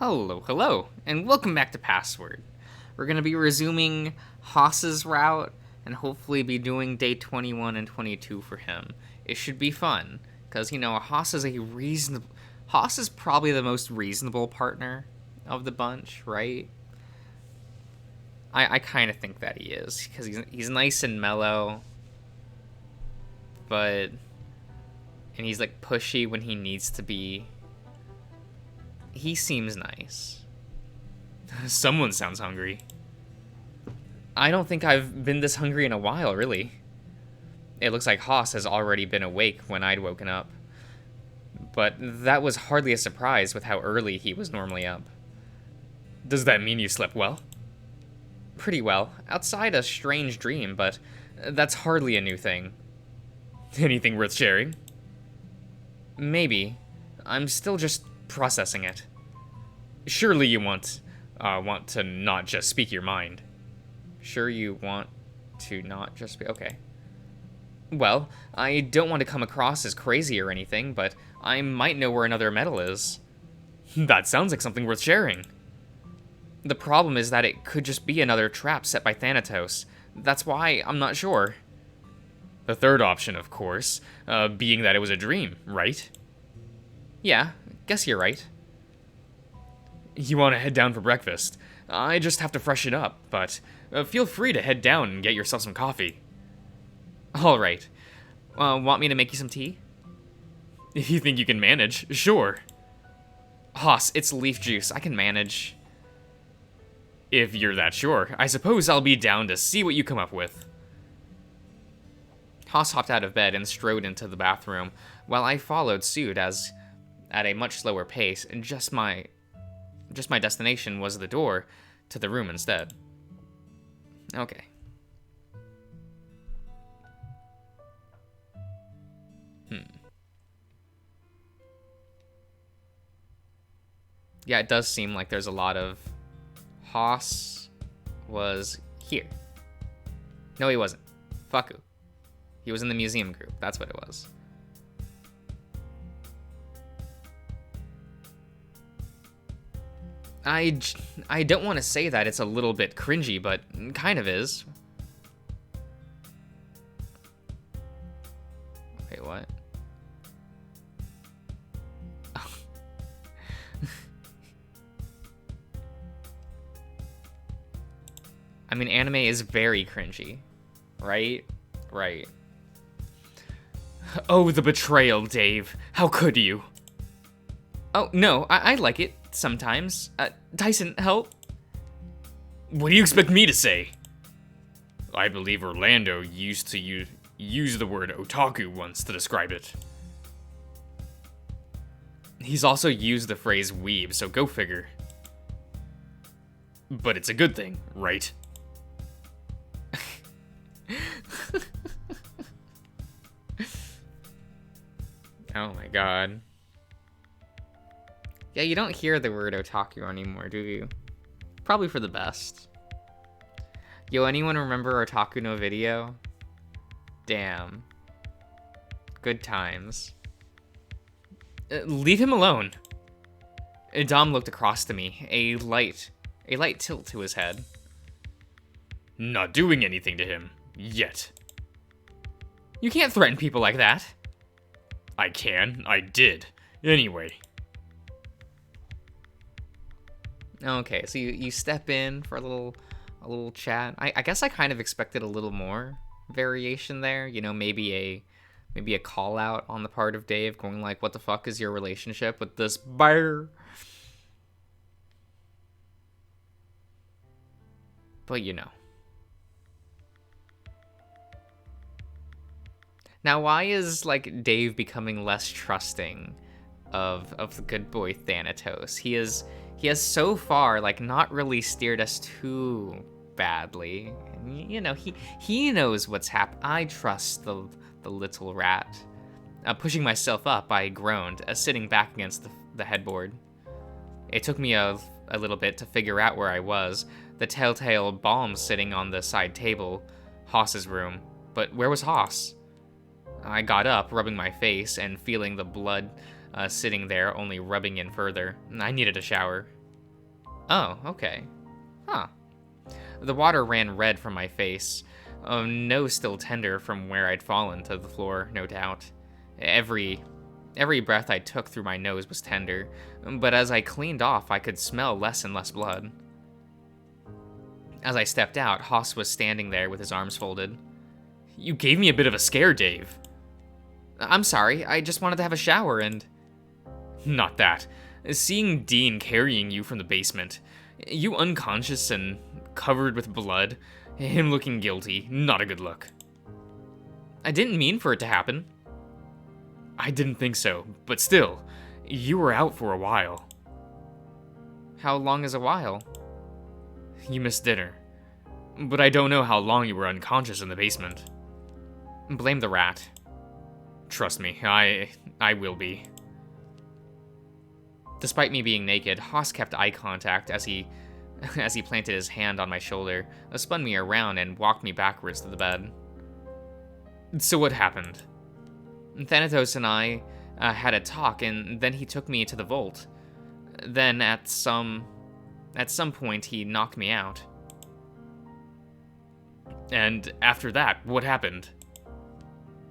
Hello, hello, and welcome back to Password. We're going to be resuming Haas's route and hopefully be doing day 21 and 22 for him. It should be fun, because, Haas is Haas is probably the most reasonable partner of the bunch, right? I kind of think that he is, because he's nice and mellow, and he's, pushy when he needs to be. He seems nice. Someone sounds hungry. I don't think I've been this hungry in a while, really. It looks like Haas has already been awake when I'd woken up. But that was hardly a surprise with how early he was normally up. Does that mean you slept well? Pretty well. Outside a strange dream, but that's hardly a new thing. Anything worth sharing? Maybe. I'm still just processing it. Surely you want to not just speak your mind. Sure you want to not just be... Okay. Well, I don't want to come across as crazy or anything, but I might know where another medal is. That sounds like something worth sharing. The problem is that it could just be another trap set by Thanatos. That's why I'm not sure. The third option, of course, being that it was a dream, right? Yeah, guess you're right. You want to head down for breakfast? I just have to freshen up, but feel free to head down and get yourself some coffee. All right. Want me to make you some tea? If you think you can manage, sure. Haas, it's leaf juice. I can manage. If you're that sure, I suppose I'll be down to see what you come up with. Haas hopped out of bed and strode into the bathroom, while I followed suit at a much slower pace, and just my destination was the door to the room instead. Okay. Yeah, it does seem like there's a lot of... Haas was here. No, he wasn't. Faku. He was in the museum group. That's what it was. I don't want to say that it's a little bit cringy, but kind of is. Wait, what? I mean, anime is very cringy, right? Right. Oh, the betrayal, Dave. How could you? Oh, no, I like it sometimes. Tyson, help. What do you expect me to say? I believe Orlando used to use the word otaku once to describe it. He's also used the phrase weeb, so go figure. But it's a good thing, right? Oh my god. Yeah, you don't hear the word otaku anymore, do you? Probably for the best. Yo, anyone remember Otaku no Video? Damn. Good times. Leave him alone. Dom looked across to me, a light tilt to his head. Not doing anything to him, yet. You can't threaten people like that. I can, I did. Anyway. Okay, so you step in for a little chat. I guess I kind of expected a little more variation there. You know, maybe a call out on the part of Dave going like, what the fuck is your relationship with this bear? But you know. Now, why is like Dave becoming less trusting of the good boy Thanatos? He has so far like not really steered us too badly. You know, he knows what's happened. I trust the little rat. Pushing myself up, I groaned, sitting back against the headboard. It took me a little bit to figure out where I was. The telltale bomb sitting on the side table, Haas's room. But where was Haas? I got up, rubbing my face and feeling the blood sitting there, only rubbing in further. I needed a shower. Oh, okay. Huh. The water ran red from my face. Nose still tender from where I'd fallen to the floor, no doubt. Every breath I took through my nose was tender, but as I cleaned off, I could smell less and less blood. As I stepped out, Haas was standing there with his arms folded. You gave me a bit of a scare, Dave. I'm sorry, I just wanted to have a shower and... Not that. Seeing Dean carrying you from the basement, you unconscious and covered with blood, him looking guilty, not a good look. I didn't mean for it to happen. I didn't think so, but still, you were out for a while. How long is a while? You missed dinner. But I don't know how long you were unconscious in the basement. Blame the rat. Trust me, I will be. Despite me being naked, Haas kept eye contact as he planted his hand on my shoulder, spun me around, and walked me backwards to the bed. So what happened? Thanatos and I had a talk, and then he took me to the vault. Then at some point he knocked me out. And after that, what happened?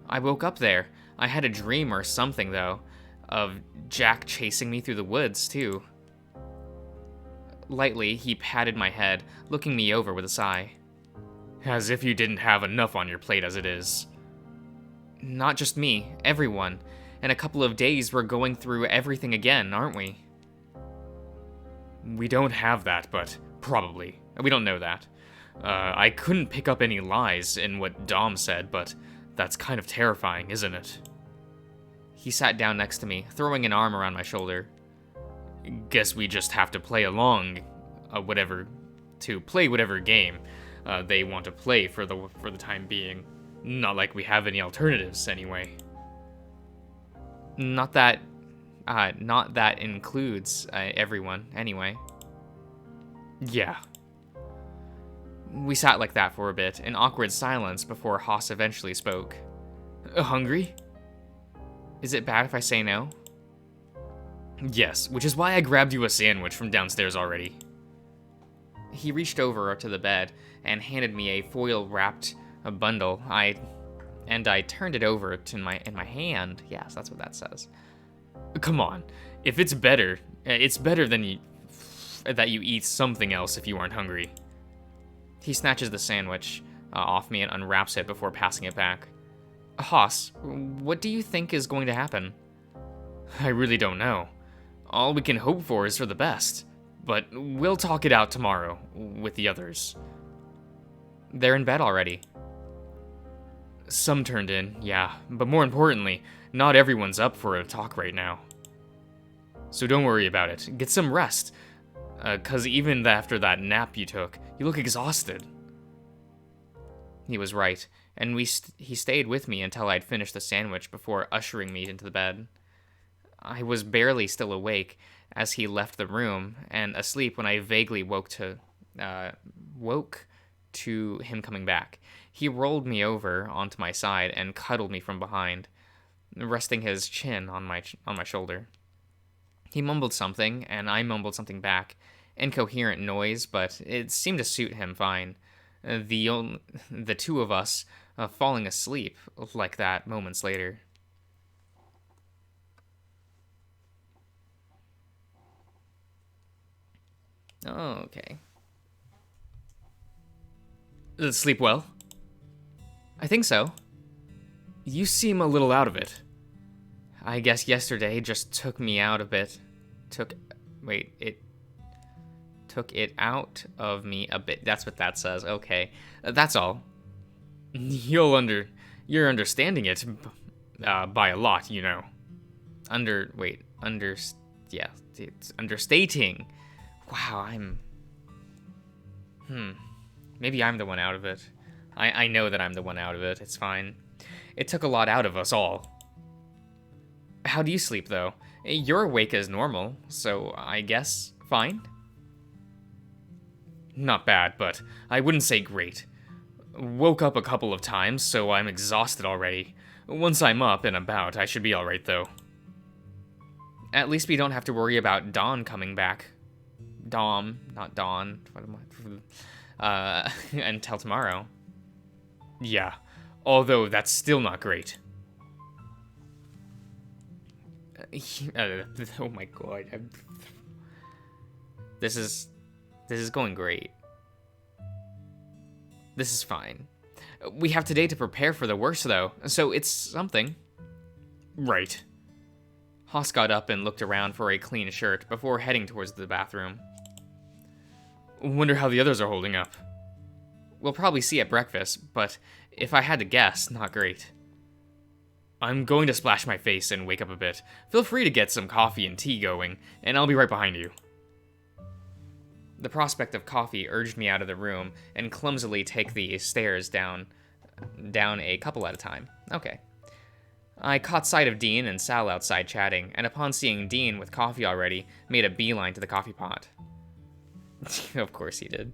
I woke up there. I had a dream or something, though, of Jack chasing me through the woods, too. Lightly, he patted my head, looking me over with a sigh. As if you didn't have enough on your plate as it is. Not just me, everyone. In a couple of days, we're going through everything again, aren't we? We don't have that, but probably. We don't know that. I couldn't pick up any lies in what Dom said, but that's kind of terrifying, isn't it? He sat down next to me, throwing an arm around my shoulder. Guess we just have to play along, whatever game they want to play for the time being. Not like we have any alternatives, anyway. Not that includes everyone, anyway. Yeah. We sat like that for a bit, in awkward silence before Haas eventually spoke. Hungry? Is it bad if I say no? Yes, which is why I grabbed you a sandwich from downstairs already. He reached over to the bed and handed me a foil-wrapped bundle. I turned it over in my hand. Yes, that's what that says. Come on, if it's better than that you eat something else if you aren't hungry. He snatches the sandwich off me and unwraps it before passing it back. Haas, what do you think is going to happen? I really don't know. All we can hope for is for the best, but we'll talk it out tomorrow with the others. They're in bed already. Some turned in, yeah, but more importantly, not everyone's up for a talk right now. So don't worry about it. Get some rest, 'cause even after that nap you took, you look exhausted. He was right, and he stayed with me until I'd finished the sandwich before ushering me into the bed. I was barely still awake as he left the room, and asleep when I vaguely woke to him coming back. He rolled me over onto my side and cuddled me from behind, resting his chin on my shoulder. He mumbled something, and I mumbled something back. Incoherent noise, but it seemed to suit him fine. The two of us falling asleep like that moments later. Oh, okay. Sleep well? I think so. You seem a little out of it. I guess yesterday just took me out a bit. It took it out of me a bit. That's what that says. Okay. That's all. You're understanding it by a lot, you know. It's understating. Wow, maybe I'm the one out of it. I know that I'm the one out of it. It's fine. It took a lot out of us all. How do you sleep, though? You're awake as normal, so I guess fine? Not bad, but I wouldn't say great. Woke up a couple of times, so I'm exhausted already. Once I'm up and about, I should be alright, though. At least we don't have to worry about Dawn coming back. Dom, not Dawn. What am I? Until tomorrow. Yeah, although that's still not great. Oh my god. This is going great. This is fine. We have today to prepare for the worst, though, so it's something. Right. Haas got up and looked around for a clean shirt before heading towards the bathroom. Wonder how the others are holding up. We'll probably see at breakfast, but if I had to guess, not great. I'm going to splash my face and wake up a bit. Feel free to get some coffee and tea going, and I'll be right behind you. The prospect of coffee urged me out of the room and clumsily take the stairs down a couple at a time. Okay. I caught sight of Dean and Sal outside chatting, and upon seeing Dean with coffee already, made a beeline to the coffee pot. Of course he did.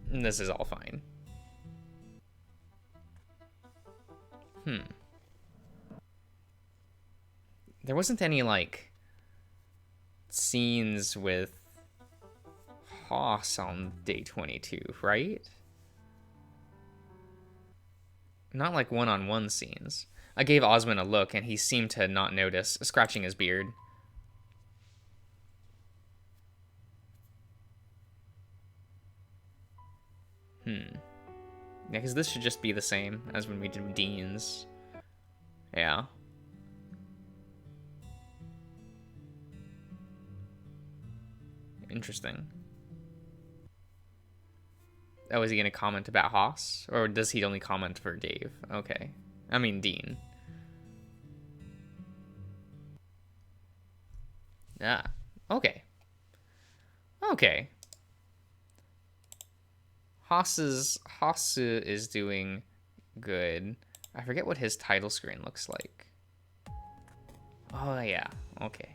This is all fine. There wasn't any, like, scenes with Haas on day 22, right? Not like one-on-one scenes. I gave Osmond a look, and he seemed to not notice, scratching his beard. Yeah, because this should just be the same as when we did Dean's. Yeah. Interesting. Oh, is he going to comment about Haas? Or does he only comment for Dave? Okay. I mean, Dean. Yeah. Okay. Okay. Haas is doing good. I forget what his title screen looks like. Oh, yeah. Okay.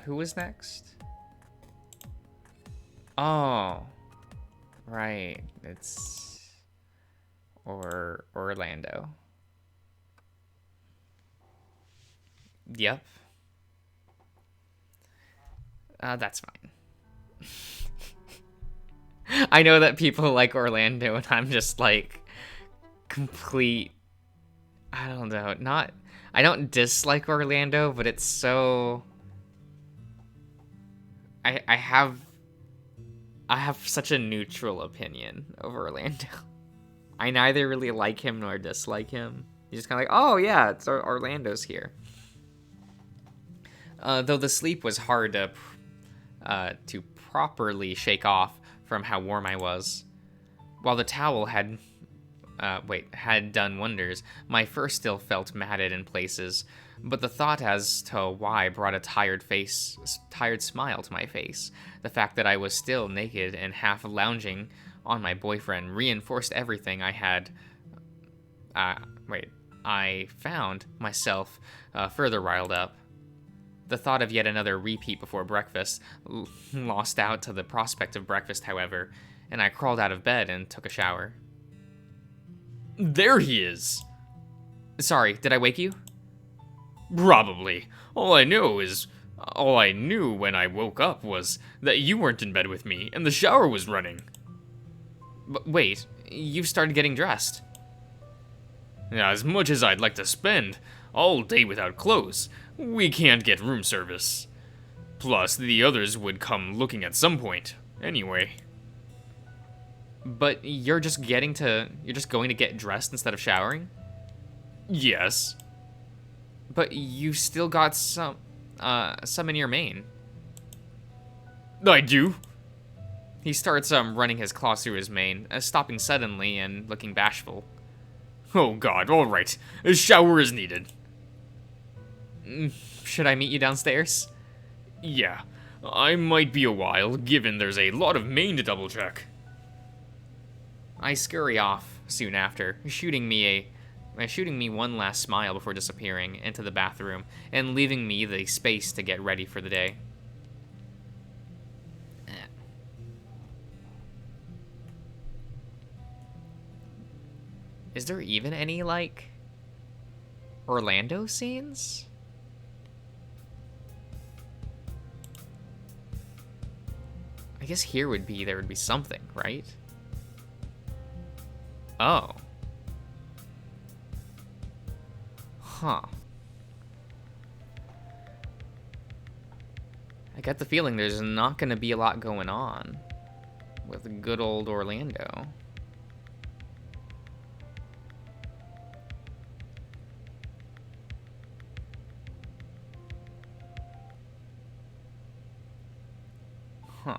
Who was next? Oh. Right. It's... Orlando. Yep. That's fine. I know that people like Orlando, and I'm just like complete. I don't know. I don't dislike Orlando, but it's so. I have such a neutral opinion of Orlando. I neither really like him nor dislike him. He's just kind of like, oh yeah, it's Orlando's here. Though the sleep was hard to properly shake off from how warm I was. While the towel had done wonders, my fur still felt matted in places, but the thought as to why brought a tired smile to my face. The fact that I was still naked and half lounging on my boyfriend reinforced everything I had. I found myself further riled up. The thought of yet another repeat before breakfast lost out to the prospect of breakfast, however, and I crawled out of bed and took a shower. There he is! Sorry, did I wake you? Probably. All I knew when I woke up was that you weren't in bed with me and the shower was running. But wait, you've started getting dressed. As much as I'd like to spend all day without clothes, we can't get room service. Plus, the others would come looking at some point, anyway. But you're just going to get dressed instead of showering? Yes. But you still got some in your mane. I do. He starts running his claws through his mane, stopping suddenly and looking bashful. Oh god, alright. A shower is needed. Should I meet you downstairs? Yeah, I might be a while, given there's a lot of mane to double check. I scurry off soon after, shooting me one last smile before disappearing into the bathroom and leaving me the space to get ready for the day. Is there even any, like, Orlando scenes? guess there would be something, right? Oh. Huh. I get the feeling there's not going to be a lot going on with good old Orlando. Huh.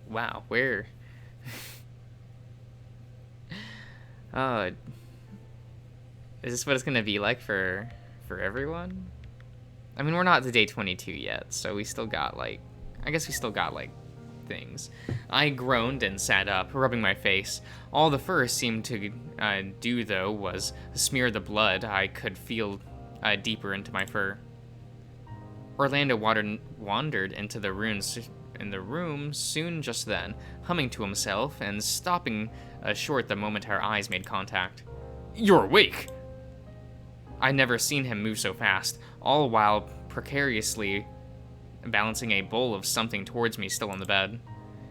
Wow, where? uh, is this what it's gonna be like for everyone? I mean, we're not to day 22 yet, so we still got like, I guess we still got like things. I groaned and sat up, rubbing my face. All the fur seemed to do, though, was smear the blood I could feel deeper into my fur. Orlando wandered into the room soon just then, humming to himself and stopping short the moment our eyes made contact. "You're awake!" I'd never seen him move so fast, all while precariously balancing a bowl of something towards me still on the bed.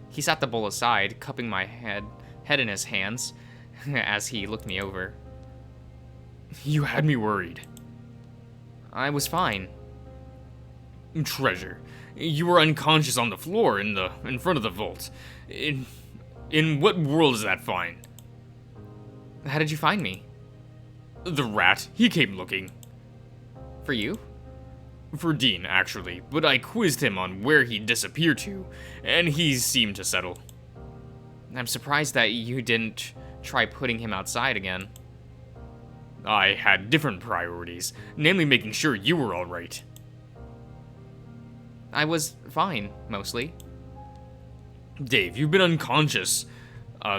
He set the bowl aside, cupping my head in his hands as he looked me over. "You had me worried." "I was fine." "Treasure, you were unconscious on the floor in front of the vault. In what world is that fine?" "How did you find me?" "The rat, he came looking." "For you?" "For Dean, actually, but I quizzed him on where he'd disappeared to, and he seemed to settle." "I'm surprised that you didn't try putting him outside again." "I had different priorities, namely making sure you were all right." "I was fine, mostly." "Dave, you've been unconscious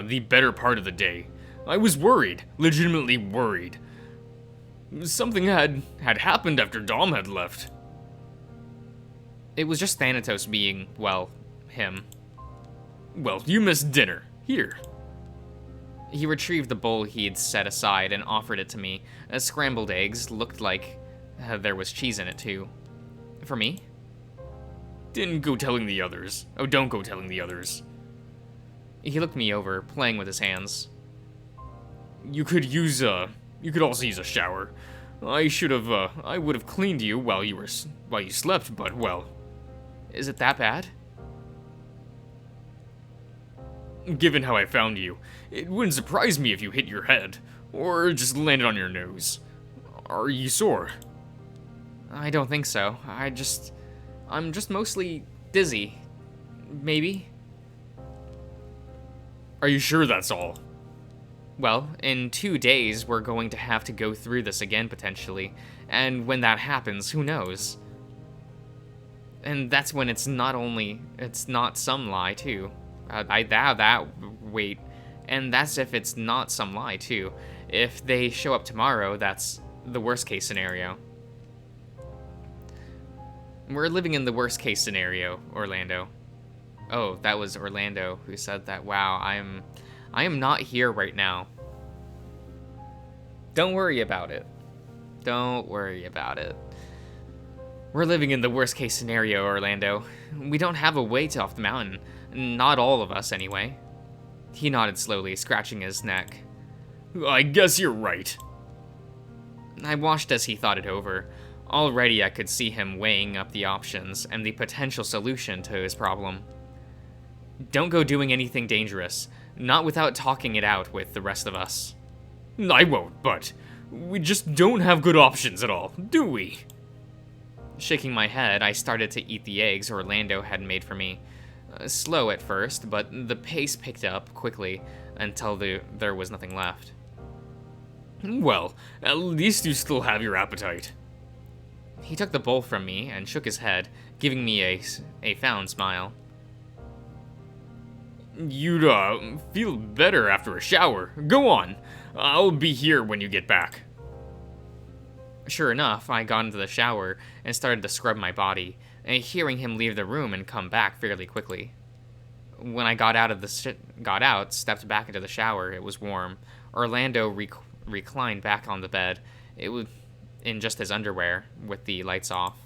the better part of the day. I was worried, legitimately worried. Something had happened after Dom had left." "It was just Thanatos being, well, him." "Well, you missed dinner. Here." He retrieved the bowl he'd set aside and offered it to me. Scrambled eggs, looked like there was cheese in it too. "For me?" "Didn't go telling the others. Oh, don't go telling the others." He looked me over, playing with his hands. You could also use a shower. I would have cleaned you while you slept, but well." "Is it that bad?" "Given how I found you, it wouldn't surprise me if you hit your head, or just landed on your nose. Are you sore?" "I don't think so. I'm just mostly dizzy. Maybe." "Are you sure that's all?" "Well, in 2 days, we're going to have to go through this again, potentially. And when that happens, who knows? And that's when it's not some lie, too. Wait. And that's if it's not some lie, too. If they show up tomorrow, that's the worst case scenario." "We're living in the worst case scenario, Orlando." Oh, that was Orlando who said that. Wow, I am not here right now. Don't worry about it. Don't worry about it. We're living in the worst case scenario, Orlando. We don't have a way to off the mountain. Not all of us, anyway. He nodded slowly, scratching his neck. "I guess you're right." I watched as he thought it over. Already I could see him weighing up the options and the potential solution to his problem. "Don't go doing anything dangerous. Not without talking it out with the rest of us." "I won't, but we just don't have good options at all, do we?" Shaking my head, I started to eat the eggs Orlando had made for me. Slow at first, but the pace picked up quickly until there was nothing left. "Well, at least you still have your appetite." He took the bowl from me and shook his head, giving me a fond smile. "You'd feel better after a shower. Go on. I'll be here when you get back." Sure enough, I got into the shower and started to scrub my body, hearing him leave the room and come back fairly quickly. When I stepped back into the shower, it was warm. Orlando reclined back on the bed. It in just his underwear with the lights off.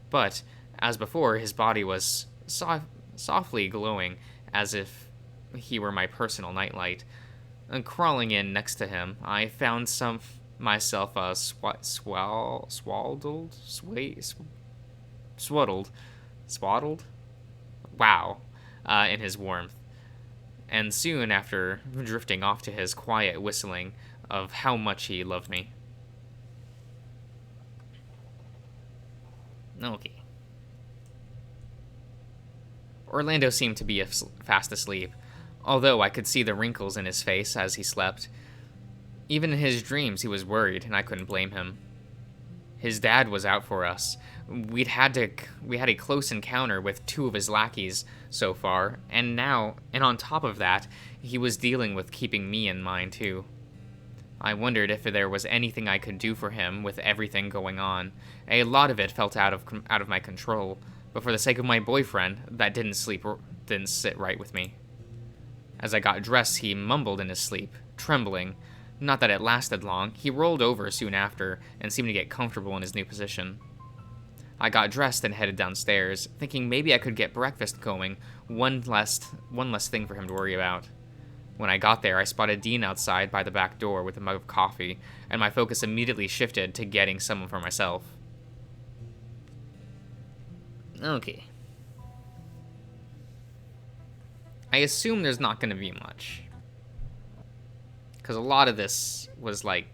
But, as before, his body was softly glowing as if he were my personal nightlight. And crawling in next to him, I found myself swaddled, wow, in his warmth, and soon after drifting off to his quiet whistling of how much he loved me. Okay. Orlando seemed to be fast asleep, although I could see the wrinkles in his face as he slept. Even in his dreams, he was worried, and I couldn't blame him. His dad was out for us. We had a close encounter with 2 of his lackeys so far, and on top of that, he was dealing with keeping me in mind too. I wondered if there was anything I could do for him with everything going on. A lot of it felt out of my control, but for the sake of my boyfriend, that didn't sit right with me. As I got dressed, he mumbled in his sleep, trembling. Not that it lasted long. He rolled over soon after and seemed to get comfortable in his new position. I got dressed and headed downstairs, thinking maybe I could get breakfast going, one less thing for him to worry about. When I got there, I spotted Dean outside by the back door with a mug of coffee, and my focus immediately shifted to getting some for myself. Okay. I assume there's not going to be much. Because a lot of this was like,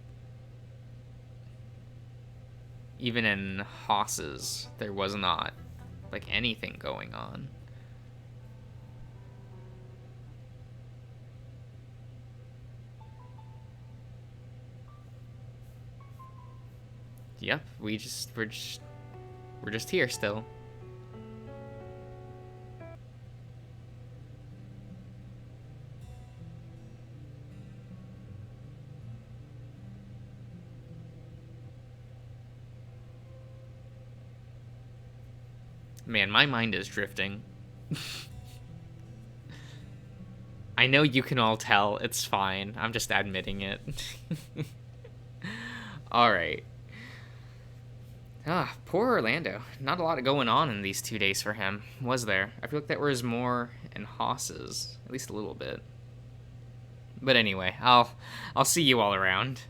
even in Haas's, there was not like anything going on. Yep, we're just here still. Man, my mind is drifting. I know you can all tell. It's fine. I'm just admitting it. Alright. Poor Orlando. Not a lot going on in these 2 days for him, was there? I feel like there was more in Haas's. At least a little bit. But anyway, I'll see you all around.